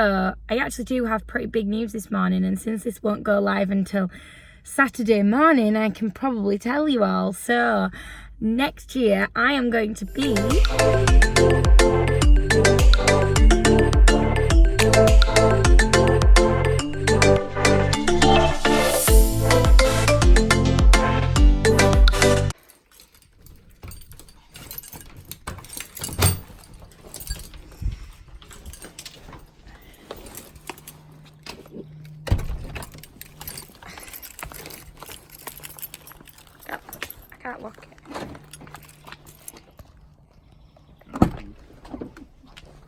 So I actually do have pretty big news this morning, and since this won't go live until Saturday morning, I can probably tell you all. So next year I am going to be I can't lock it.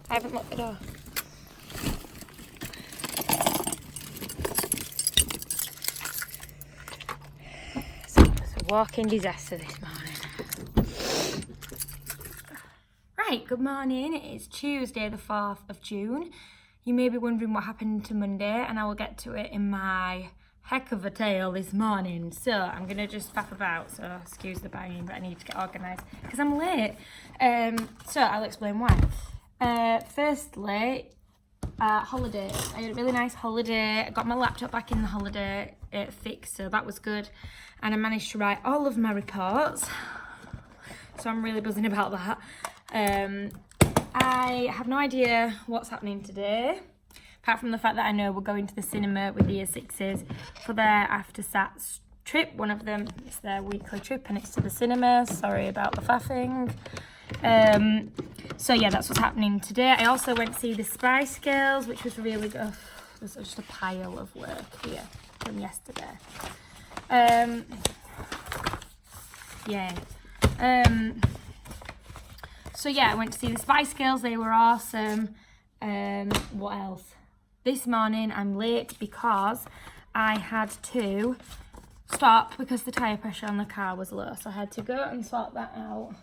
I haven't locked the door. So it's a walking disaster this morning. Right, good morning. It is Tuesday the 4th of June. You may be wondering what happened to Monday, and I will get to it in my heck of a tale this morning. So I'm going to just faff about, so excuse the banging, but I need to get organised because I'm late. So I'll explain why. Firstly, holiday. I had a really nice holiday. I got my laptop back in the holiday fixed, so that was good. And I managed to write all of my reports, so I'm really buzzing about that. I have no idea what's happening today, apart from the fact that I know we're going to the cinema with the Year 6s for their after SATs trip. One of them is their weekly trip and it's to the cinema. Sorry about the faffing. So yeah, that's what's happening today. I also went to see the Spice Girls, which was really good. There's just a pile of work here from yesterday. Yay. So yeah, I went to see the Spice Girls. They were awesome. What else? This morning I'm late because I had to stop because the tyre pressure on the car was low. So I had to go and sort that out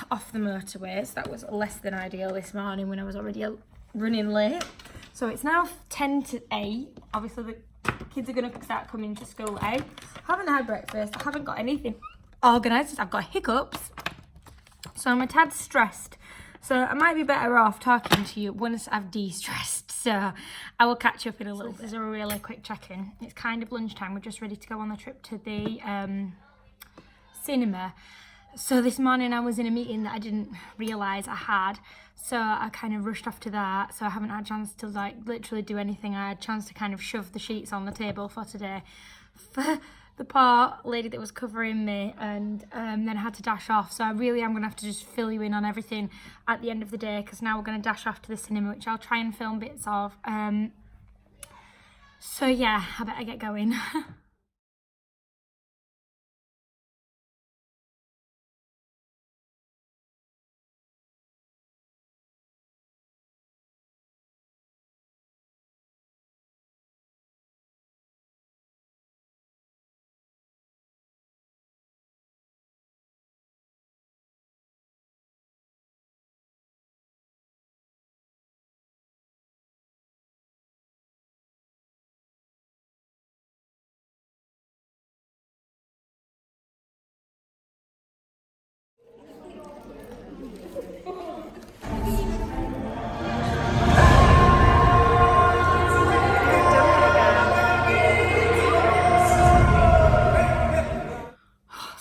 off the motorway. So that was less than ideal this morning when I was already running late. So it's now 10 to 8. Obviously the kids are going to start coming to school at 8. I haven't had breakfast. I haven't got anything organised. I've got hiccups. So I'm a tad stressed. So I might be better off talking to you once I've de-stressed. So I will catch up in a little bit. This is a really quick check-in. It's kind of lunchtime. We're just ready to go on the trip to the cinema. So this morning I was in a meeting that I didn't realise I had. So I kind of rushed off to that. So I haven't had a chance to like literally do anything. I had a chance to kind of shove the sheets on the table for today. For the poor lady that was covering me, and then I had to dash off. So I really am going to have to just fill you in on everything at the end of the day, because now we're going to dash off to the cinema, which I'll try and film bits of. So yeah, I better get going.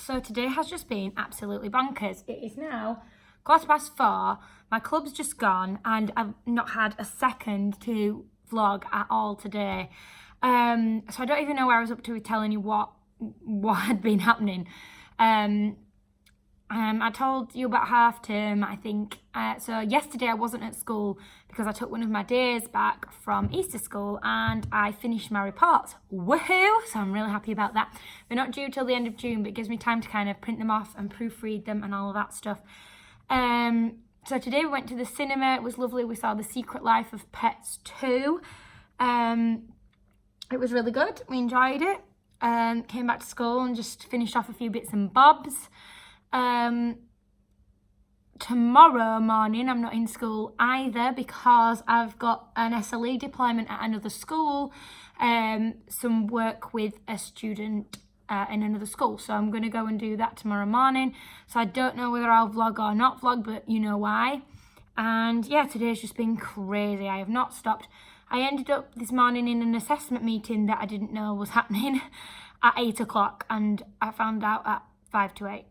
So today has just been absolutely bonkers. It is now 4:15. My club's just gone and I've not had a second to vlog at all today. So I don't even know where I was up to with telling you what had been happening. I told you about half term, I think. So yesterday I wasn't at school because I took one of my days back from Easter school and I finished my reports. Woohoo! So I'm really happy about that. They're not due till the end of June, but it gives me time to kind of print them off and proofread them and all of that stuff. So today we went to the cinema. It was lovely. We saw The Secret Life of Pets 2. It was really good. We enjoyed it. Came back to school and just finished off a few bits and bobs. Tomorrow morning I'm not in school either because I've got an SLE deployment at another school, some work with a student in another school, so I'm going to go and do that tomorrow morning. So I don't know whether I'll vlog or not vlog, but you know why. And yeah, today's just been crazy. I have not stopped. I ended up this morning in an assessment meeting that I didn't know was happening at 8 o'clock, and I found out at 5 to 8.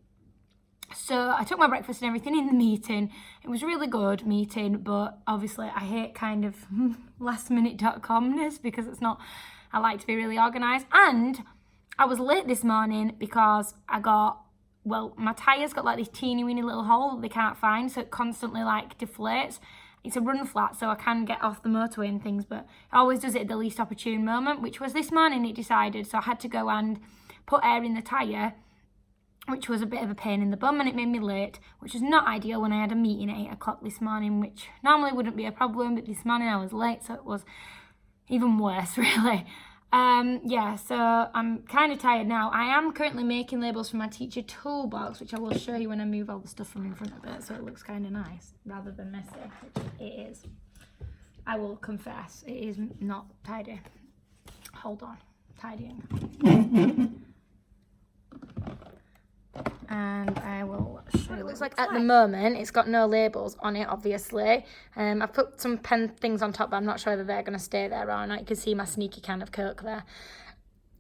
So I took my breakfast and everything in the meeting. It was a really good meeting, but obviously I hate kind of lastminute.comness because it's not, I like to be really organised. And I was late this morning because my tyres got like this teeny weeny little hole that they can't find, so it constantly like deflates. It's a run flat, so I can get off the motorway and things, but it always does it at the least opportune moment, which was this morning it decided, so I had to go and put air in the tyre, which was a bit of a pain in the bum, and it made me late, which is not ideal when I had a meeting at 8 o'clock this morning, which normally wouldn't be a problem, but this morning I was late, so it was even worse, really. Yeah, so I'm kind of tired now. I am currently making labels for my teacher Toolbox, which I will show you when I move all the stuff from in front of it, so it looks kind of nice, rather than messy, which it is. I will confess, it is not tidy. Hold on, tidying. And I will show you. It looks like at the moment it's got no labels on it, obviously. I've put some pen things on top, but I'm not sure whether they're going to stay there or not. You can see my sneaky can of Coke there.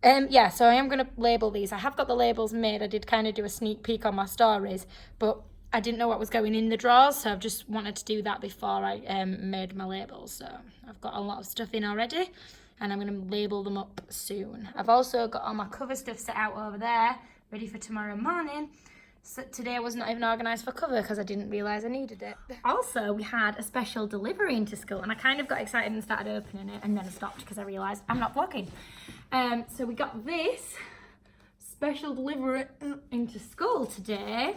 Yeah, so I am going to label these. I have got the labels made. I did kind of do a sneak peek on my stories, but I didn't know what was going in the drawers, so I've just wanted to do that before I made my labels. So I've got a lot of stuff in already, and I'm going to label them up soon. I've also got all my cover stuff set out over there, ready for tomorrow morning. So today I was not even organised for cover because I didn't realise I needed it. Also, we had a special delivery into school, and I kind of got excited and started opening it, and then I stopped because I realised I'm not vlogging. So we got this special delivery into school today.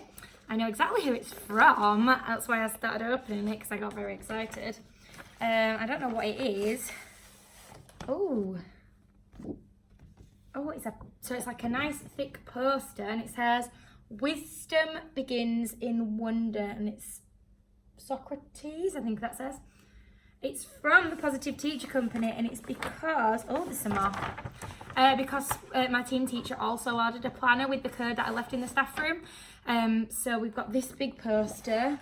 I know exactly who it's from. That's why I started opening it, because I got very excited. I don't know what it is. Oh, so it's like a nice thick poster, and it says, "Wisdom begins in wonder," and it's Socrates, I think that says. It's from the Positive Teacher Company, and it's because, oh, there's some more. Because my team teacher also ordered a planner with the code that I left in the staff room. So we've got this big poster.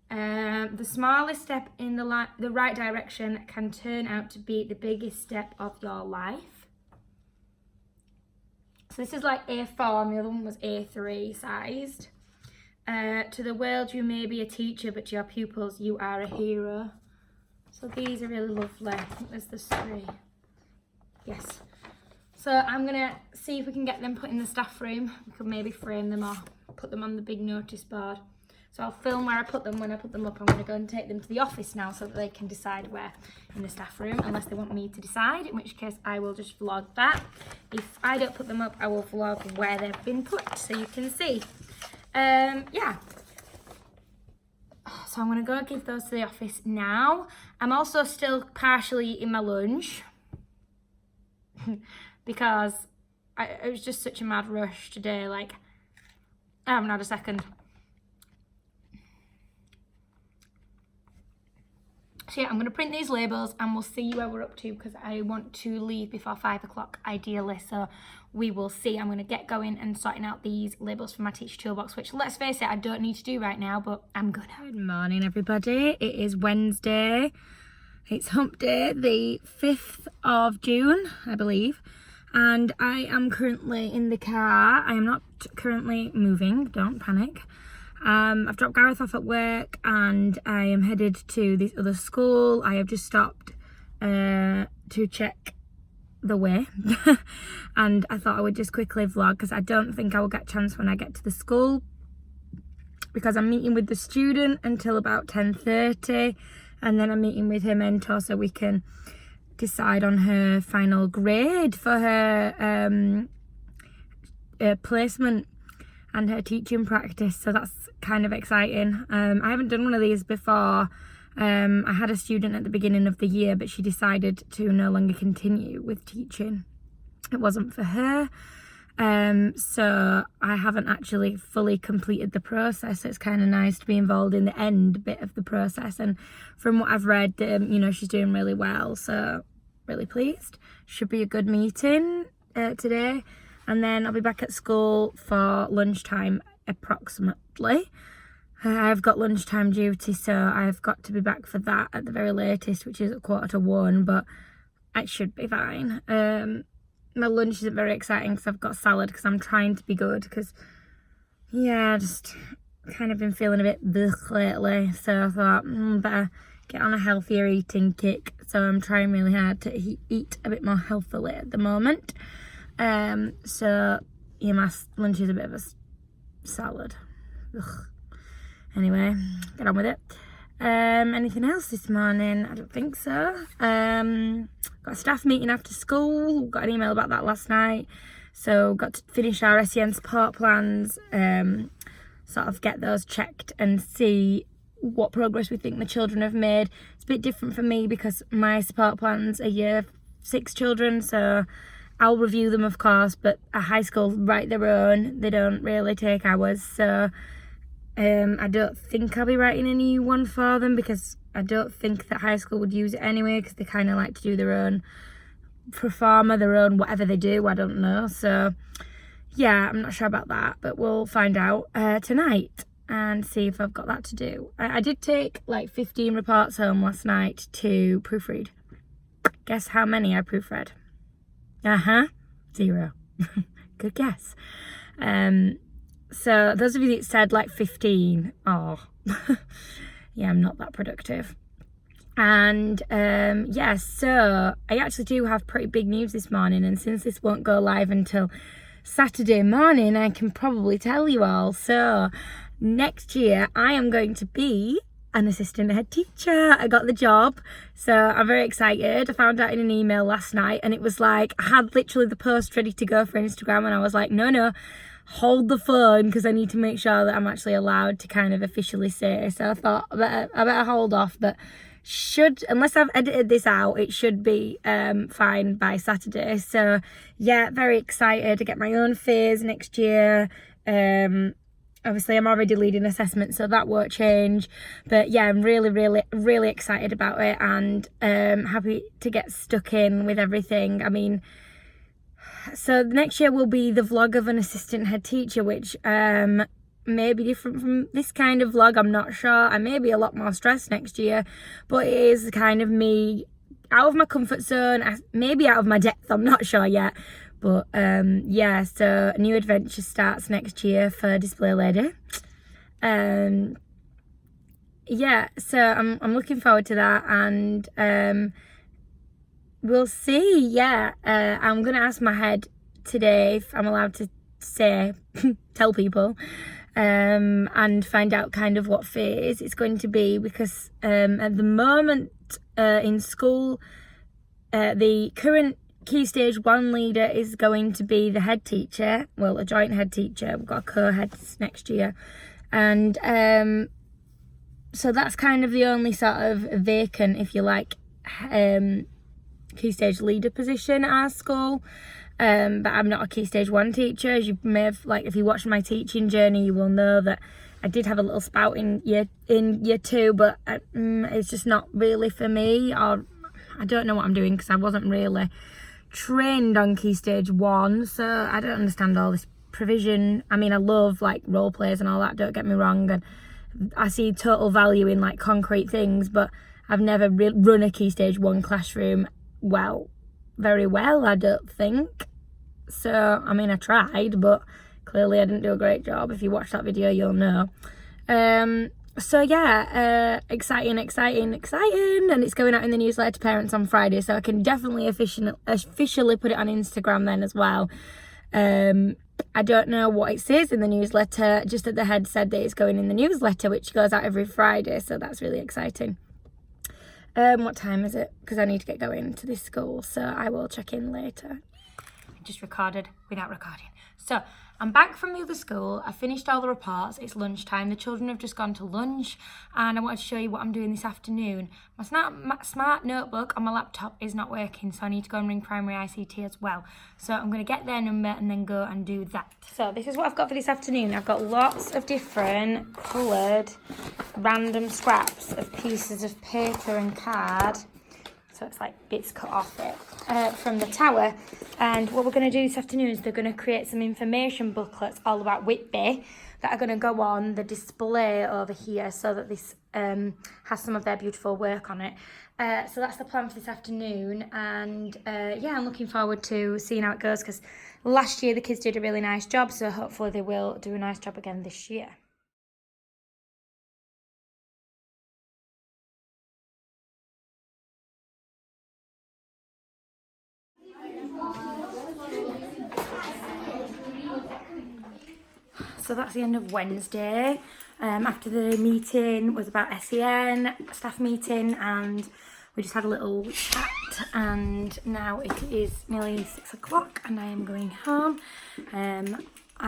The smallest step in the right direction can turn out to be the biggest step of your life. So this is like A4, and the other one was A3 sized. To the world you may be a teacher, but to your pupils you are a hero. So these are really lovely. I think there's 3. Yes. So I'm going to see if we can get them put in the staff room. We could maybe frame them or put them on the big notice board. So I'll film where I put them. When I put them up, I'm going to go and take them to the office now so that they can decide where in the staff room, unless they want me to decide, in which case I will just vlog that. If I don't put them up, I will vlog where they've been put so you can see. Yeah. So I'm going to go give those to the office now. I'm also still partially in my lunch because it was just such a mad rush today. Like, I haven't had a second. So yeah, I'm going to print these labels and we'll see where we're up to, because I want to leave before 5 o'clock ideally, so we will see. I'm going to get going and sorting out these labels for my teacher toolbox, which, let's face it, I don't need to do right now, but I'm gonna. Good morning, everybody. It is Wednesday. It's hump day, the 5th of June, I believe, and I am currently in the car. I am not currently moving, don't panic. I've dropped Gareth off at work and I am headed to this other school. I have just stopped to check the way and I thought I would just quickly vlog, because I don't think I will get a chance when I get to the school, because I'm meeting with the student until about 10:30, and then I'm meeting with her mentor so we can decide on her final grade for her placement and her teaching practice, so that's kind of exciting. I haven't done one of these before. I had a student at the beginning of the year, but she decided to no longer continue with teaching. It wasn't for her, so I haven't actually fully completed the process. So it's kind of nice to be involved in the end bit of the process, and from what I've read, you know, she's doing really well, so really pleased. Should be a good meeting today. And then I'll be back at school for lunchtime approximately. I've got lunchtime duty, so I've got to be back for that at the very latest, which is at 1:45, but I should be fine. My lunch isn't very exciting because I've got salad, because I'm trying to be good, because, yeah, just kind of been feeling a bit blech lately, so I thought, better get on a healthier eating kick, so I'm trying really hard to eat a bit more healthily at the moment. So, yeah, my lunch is a bit of a salad. Ugh. Anyway, get on with it. Anything else this morning? I don't think so. Got a staff meeting after school. Got an email about that last night. So got to finish our SEN support plans, sort of get those checked and see what progress we think the children have made. It's a bit different for me because my support plans are year 6 children, so I'll review them, of course, but a high school write their own. They don't really take ours, so I don't think I'll be writing a new one for them, because I don't think that high school would use it anyway, because they kind of like to do their own performer, their own whatever they do, I don't know. So yeah, I'm not sure about that, but we'll find out tonight and see if I've got that to do. I did take like 15 reports home last night to proofread. Guess how many I proofread? 0. Good guess. So those of you that said like 15, yeah, I'm not that productive. And yeah, so I actually do have pretty big news this morning, and since this won't go live until Saturday morning, I can probably tell you all. So next year I am going to be an assistant head teacher. I got the job, so I'm very excited. I found out in an email last night, and it was like, I had literally the post ready to go for Instagram, and I was like, no, hold the phone, because I need to make sure that I'm actually allowed to kind of officially say. So I thought I better hold off, but unless I've edited this out, it should be fine by Saturday. So yeah, very excited to get my own phase next year. Obviously I'm already leading assessment, so that won't change, but yeah, I'm really excited about it, and happy to get stuck in with everything. I mean, so next year will be the vlog of an assistant head teacher, which may be different from this kind of vlog, I'm not sure. I may be a lot more stressed next year, but it is kind of me out of my comfort zone, maybe out of my depth, I'm not sure yet. But yeah, so a new adventure starts next year for TheDisplayLady. Yeah, so I'm looking forward to that, and we'll see. Yeah, I'm gonna ask my head today if I'm allowed to tell people, and find out kind of what phase it's going to be, because at the moment in school, the current Key Stage 1 leader is going to be the head teacher, well, a joint head teacher. We've got co-heads next year, and so that's kind of the only sort of vacant, if you like, Key Stage leader position at our school. But I'm not a Key Stage 1 teacher. As you may have, like, if you watched my teaching journey, you will know that I did have a little spout in year 2, but it's just not really for me, or I don't know what I'm doing, because I wasn't really trained on Key Stage 1, so I don't understand all this provision. I mean, I love like role plays and all that, don't get me wrong, and I see total value in like concrete things, but I've never run a Key Stage 1 classroom very well, I don't think. So I mean, I tried, but clearly I didn't do a great job. If you watch that video, you'll know. So yeah, exciting, and it's going out in the newsletter to parents on Friday, so I can definitely officially put it on Instagram then as well. I don't know what it says in the newsletter, just that the head said that it's going in the newsletter, which goes out every Friday, so that's really exciting. What time is it? Because I need to get going to this school, so I will check in later. I just recorded without recording. So I'm back from the other school. I finished all the reports. It's lunchtime. The children have just gone to lunch, and I wanted to show you what I'm doing this afternoon. My smart notebook on my laptop is not working, so I need to go and ring Primary ICT as well. So I'm going to get their number and then go and do that. So this is what I've got for this afternoon. I've got lots of different coloured random scraps of pieces of paper and card So it's like bits cut off it from the tower. And what we're going to do this afternoon is they're going to create some information booklets all about Whitby that are going to go on the display over here so that this has some of their beautiful work on it. So that's the plan for this afternoon. And yeah, I'm looking forward to seeing how it goes, because last year the kids did a really nice job. So hopefully they will do a nice job again this year. So that's the end of Wednesday. After the meeting was about SEN, staff meeting, and we just had a little chat, and now it is nearly 6 o'clock and I am going home. I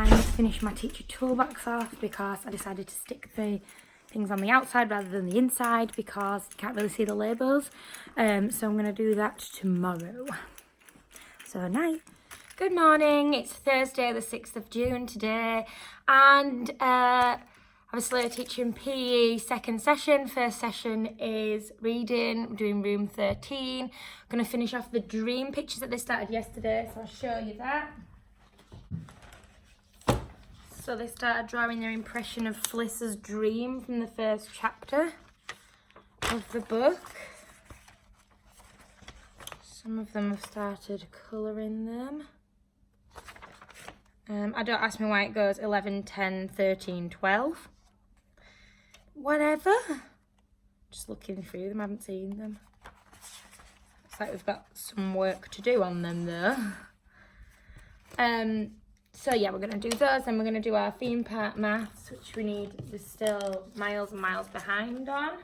need to finish my teacher toolbox off because I decided to stick the things on the outside rather than the inside because you can't really see the labels. So I'm going to do that tomorrow. So night. Good morning, it's Thursday the 6th of June today, and obviously I'm teaching PE second session. First session is reading. I'm doing room 13. I'm going to finish off the dream pictures that they started yesterday, so I'll show you that. So they started drawing their impression of Fliss's dream from the first chapter of the book. Some of them have started colouring them. I don't ask me why it goes 11, 10, 13, 12. Whatever. Just looking through them, I haven't seen them. Looks like we've got some work to do on them though. So yeah, we're going to do those, and we're going to do our theme part maths, which we need, there's still miles and miles behind on.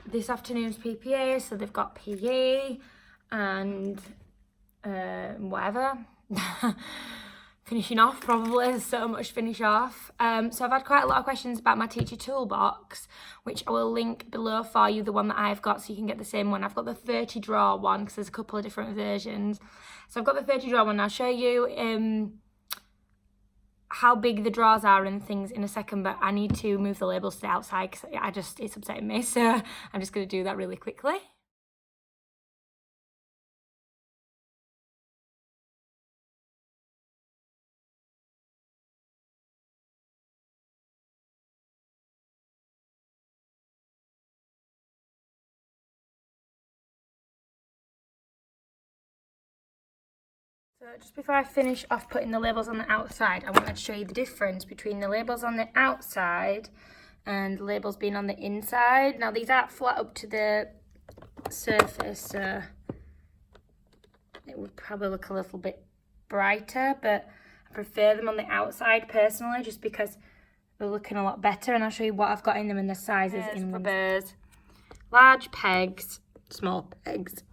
This afternoon's PPA, so they've got PE and whatever. Finishing off, probably. There's so much to finish off. So I've had quite a lot of questions about my teacher toolbox, which I will link below for you, the one that I've got, so you can get the same one. I've got the 30 draw one because there's a couple of different versions. So I've got the 30 draw one. I'll show you how big the draws are and things in a second, but I need to move the labels to the outside because it's upsetting me. So I'm just going to do that really quickly. So just before I finish off putting the labels on the outside, I wanted to show you the difference between the labels on the outside and the labels being on the inside. Now these aren't flat up to the surface, so it would probably look a little bit brighter, but I prefer them on the outside personally just because they're looking a lot better, and I'll show you what I've got in them and the sizes in them. Large pegs, small pegs,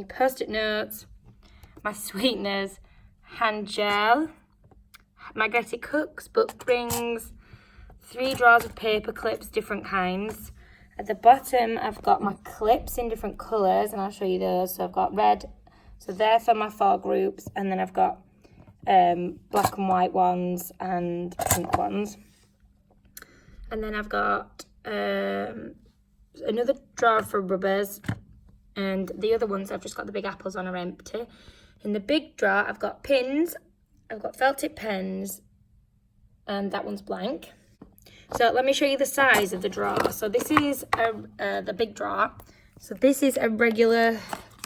post-it notes, my sweeteners, hand gel, magnetic hooks, book rings, 3 drawers of paper clips, different kinds. At the bottom, I've got my clips in different colours, and I'll show you those. So I've got red, so they're for my 4 groups, and then I've got black and white ones and pink ones. And then I've got another drawer for rubbers, and the other ones I've just got the big apples on are empty. In the big drawer, I've got pins, I've got felt tip pens, and that one's blank. So let me show you the size of the drawer. So this is the big drawer. So this is a regular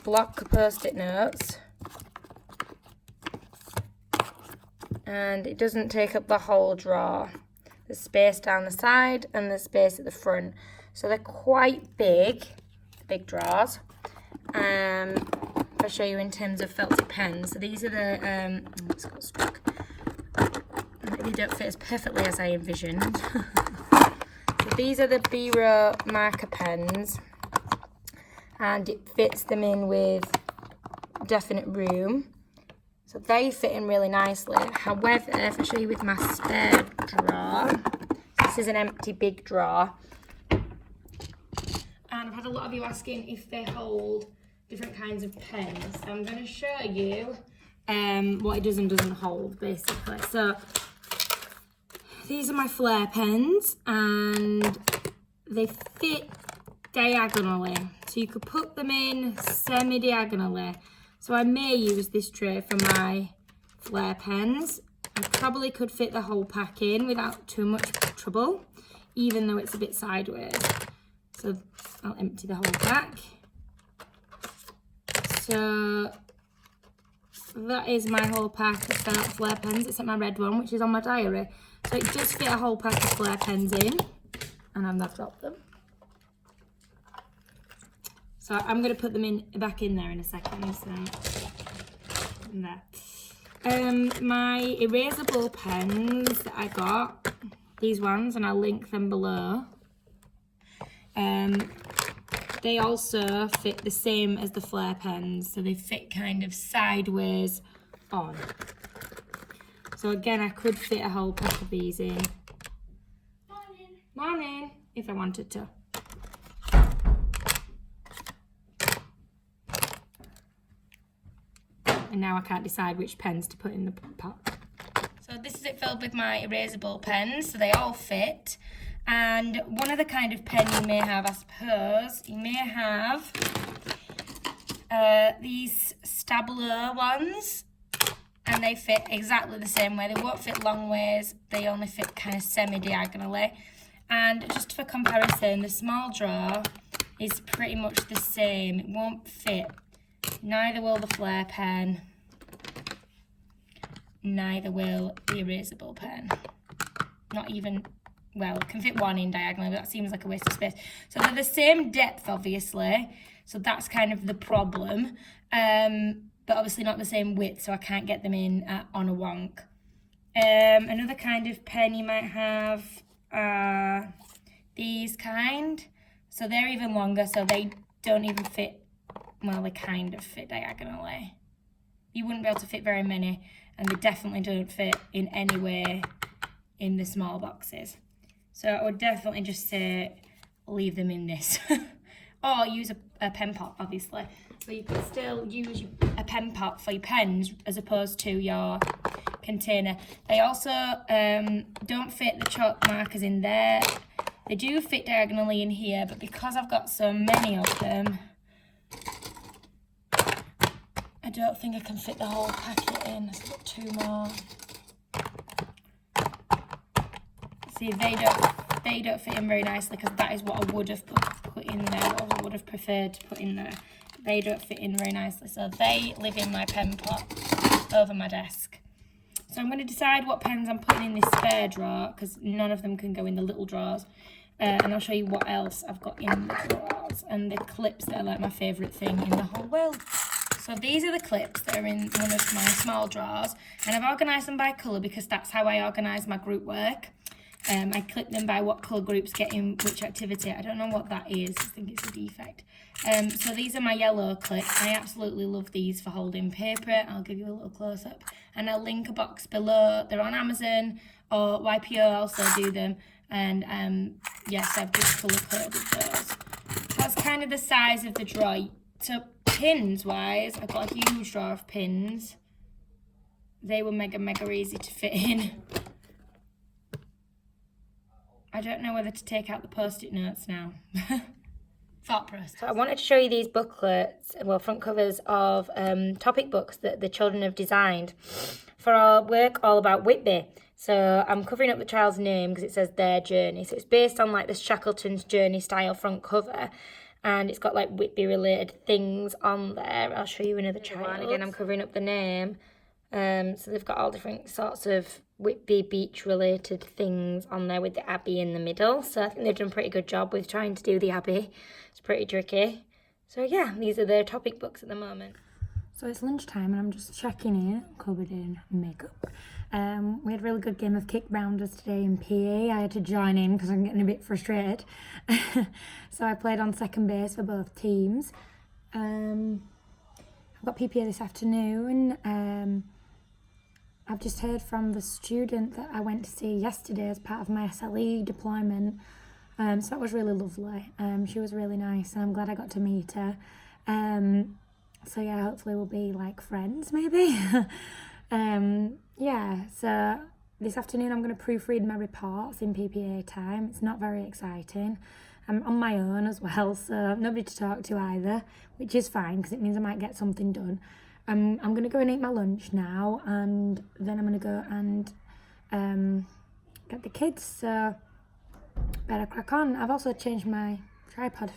block of post-it notes. And it doesn't take up the whole drawer. There's space down the side and there's space at the front. So they're quite big, the big drawers. I'll show you in terms of felt tip pens. So these are the, it's got stuck. They don't fit as perfectly as I envisioned. So these are the Biro marker pens, and it fits them in with definite room. So they fit in really nicely. However, if I show you with my spare drawer, this is an empty big drawer. And I've had a lot of you asking if they hold different kinds of pens. So I'm going to show you what it does and doesn't hold, basically. So these are my Flair pens, and they fit diagonally. So you could put them in semi-diagonally. So I may use this tray for my Flair pens. I probably could fit the whole pack in without too much trouble, even though it's a bit sideways. So I'll empty the whole pack. So that is my whole pack of Flair pens, except my red one, which is on my diary. So it does fit a whole pack of Flair pens in, and I've dropped them. So I'm going to put them back in there in a second. So there. My erasable pens that I got, these ones, and I'll link them below. They also fit the same as the Flair pens, so they fit kind of sideways on. So again, I could fit a whole pack of these in. Morning, if I wanted to. And now I can't decide which pens to put in the pot. So this is it filled with my erasable pens, so they all fit. And one other kind of pen you may have, I suppose, you may have these Staiblo ones, and they fit exactly the same way. They won't fit long ways, they only fit kind of semi-diagonally. And just for comparison, the small drawer is pretty much the same. It won't fit. Neither will the Flair pen. Neither will the erasable pen. Not even... well, it can fit one in diagonally, but that seems like a waste of space. So they're the same depth, obviously. So that's kind of the problem. But obviously not the same width, so I can't get them in on a wonk. Another kind of pen you might have are these kind. So they're even longer, so they don't even fit, well, they kind of fit diagonally. You wouldn't be able to fit very many, and they definitely don't fit in any way in the small boxes. So I would definitely just say leave them in this. Or use a pen pot, obviously. So you could still use a pen pot for your pens as opposed to your container. They also don't fit the chalk markers in there. They do fit diagonally in here, but because I've got so many of them, I don't think I can fit the whole packet in. I've got two more. See, they don't fit in very nicely because that is what I would have put in there, what I would have preferred to put in there. They don't fit in very nicely, so they live in my pen pot over my desk. So I'm going to decide what pens I'm putting in this spare drawer because none of them can go in the little drawers. And I'll show you what else I've got in the drawers and the clips that are like my favourite thing in the whole world. So these are the clips that are in one of my small drawers, and I've organised them by colour because that's how I organise my group work. I clip them by what colour groups get in which activity. I don't know what that is. I think it's a defect. So these are my yellow clips. I absolutely love these for holding paper. I'll give you a little close-up. And I'll link a box below. They're on Amazon, or YPO also do them. And yes, I've just colour-coded those. That's kind of the size of the drawer. So pins-wise, I've got a huge drawer of pins. They were mega easy to fit in. I don't know whether to take out the post-it notes now. Thought process. So I wanted to show you these booklets, well, front covers of topic books that the children have designed for our work all about Whitby. So I'm covering up the child's name because it says their journey. So it's based on like the Shackleton's Journey style front cover. And it's got like Whitby related things on there. I'll show you another child. Again, I'm covering up the name. So they've got all different sorts of Whitby beach related things on there with the Abbey in the middle. So I think they've done a pretty good job with trying to do the Abbey. It's pretty tricky. So yeah, these are their topic books at the moment. So it's lunchtime and I'm just checking in, covered in makeup. We had a really good game of kick rounders today in PE. I had to join in because I'm getting a bit frustrated. So I played on second base for both teams. I've got PPA this afternoon. I've just heard from the student that I went to see yesterday as part of my SLE deployment. So that was really lovely. She was really nice and I'm glad I got to meet her. So yeah, hopefully we'll be like friends maybe. Yeah, so this afternoon I'm going to proofread my reports in PPA time. It's not very exciting. I'm on my own as well, so nobody to talk to either, which is fine because it means I might get something done. I'm going to go and eat my lunch now, and then I'm going to go and get the kids, so better crack on. I've also changed my tripod.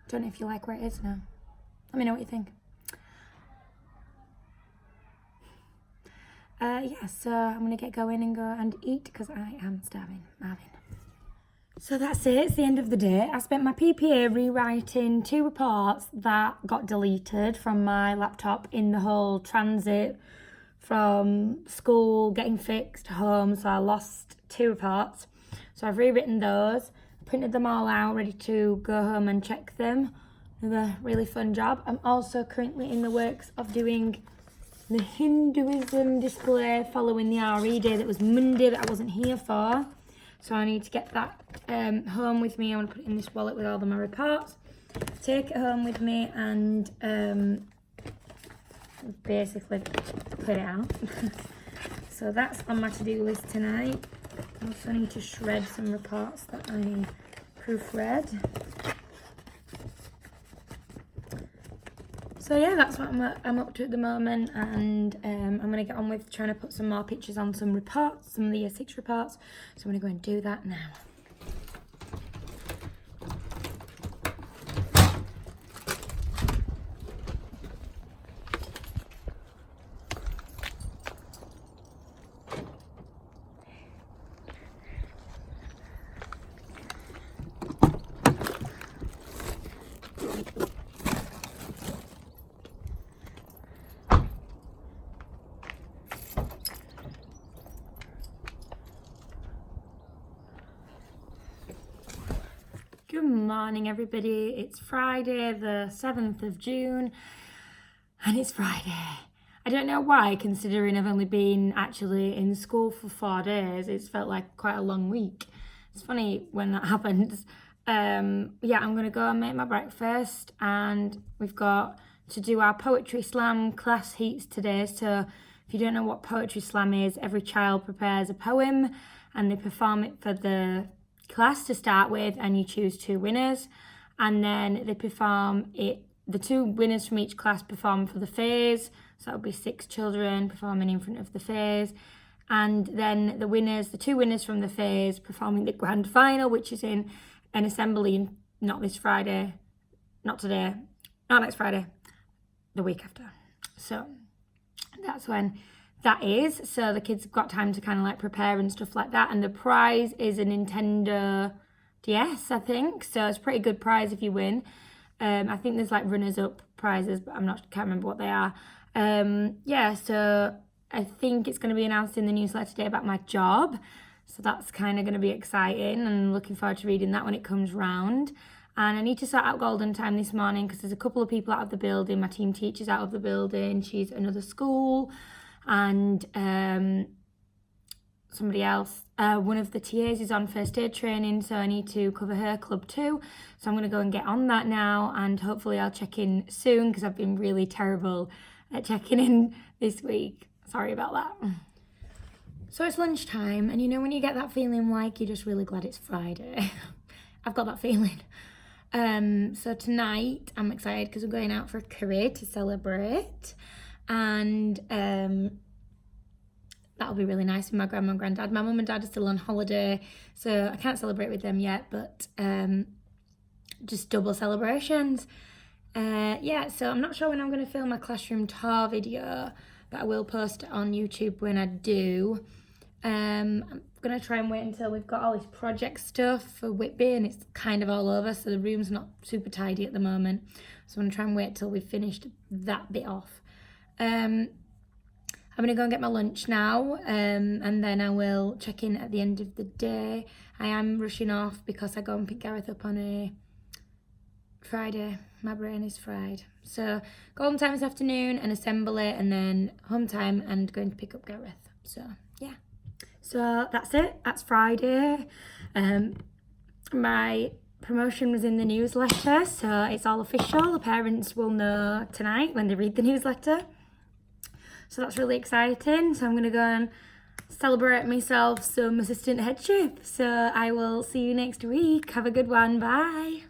Don't know if you like where it is now. Let me know what you think. Yeah, so I'm going to get going and go and eat because I am starving. Marvin. So that's it, it's the end of the day. I spent my PPA rewriting 2 reports that got deleted from my laptop in the whole transit from school, getting fixed, home. So I lost 2 reports. So I've rewritten those, printed them all out, ready to go home and check them. Another really fun job. I'm also currently in the works of doing the Hinduism display following the RE day that was Monday that I wasn't here for. So I need to get that home with me. I want to put it in this wallet with all of my reports. Take it home with me and basically put it out. So that's on my to-do list tonight. I also need to shred some reports that I proofread. So yeah, that's what I'm up to at the moment, and I'm going to get on with trying to put some more pictures on some reports, some of the Year 6 reports. So I'm going to go and do that now. Good morning, everybody. It's Friday, the 7th of June, and it's Friday. I don't know why, considering I've only been actually in school for 4 days. It's felt like quite a long week. It's funny when that happens. Yeah, I'm going to go and make my breakfast, and we've got to do our poetry slam class heats today. So if you don't know what poetry slam is, every child prepares a poem, and they perform it for the class to start with, and you choose 2 winners, and then they perform it. The 2 winners from each class perform for the phase, so that'll be 6 children performing in front of the phase, and then the 2 winners from the phase performing the grand final, which is in an assembly, not this Friday, not today, not next Friday, the week after. So that's when that is. So the kids have got time to kind of like prepare and stuff like that. And the prize is a Nintendo DS, I think. So it's a pretty good prize if you win. I think there's like runners-up prizes, but can't remember what they are. Yeah, so I think it's going to be announced in the newsletter today about my job. So that's kind of going to be exciting, and I'm looking forward to reading that when it comes round. And I need to sort out Golden Time this morning because there's a couple of people out of the building. My team teacher's out of the building. She's at another school. And somebody else, one of the TAs is on first aid training, so I need to cover her club too. So I'm going to go and get on that now, and hopefully I'll check in soon because I've been really terrible at checking in this week. Sorry about that. So it's lunchtime, and you know when you get that feeling like you're just really glad it's Friday? I've got that feeling. So tonight I'm excited because we're going out for a curry to celebrate. And that'll be really nice with my grandma and granddad. My mum and dad are still on holiday, so I can't celebrate with them yet, but just double celebrations. Yeah, so I'm not sure when I'm going to film my classroom tour video, but I will post it on YouTube when I do. I'm going to try and wait until we've got all this project stuff for Whitby, and it's kind of all over, so the room's not super tidy at the moment. So I'm going to try and wait till we've finished that bit off. I'm going to go and get my lunch now, and then I will check in at the end of the day. I am rushing off because I go and pick Gareth up on a Friday. My brain is fried. So Golden Time this afternoon, and assembly, and then home time and going to pick up Gareth. So yeah. So that's it. That's Friday. My promotion was in the newsletter, so it's all official. The parents will know tonight when they read the newsletter. So that's really exciting. So I'm going to go and celebrate myself some assistant headship. So I will see you next week. Have a good one. Bye.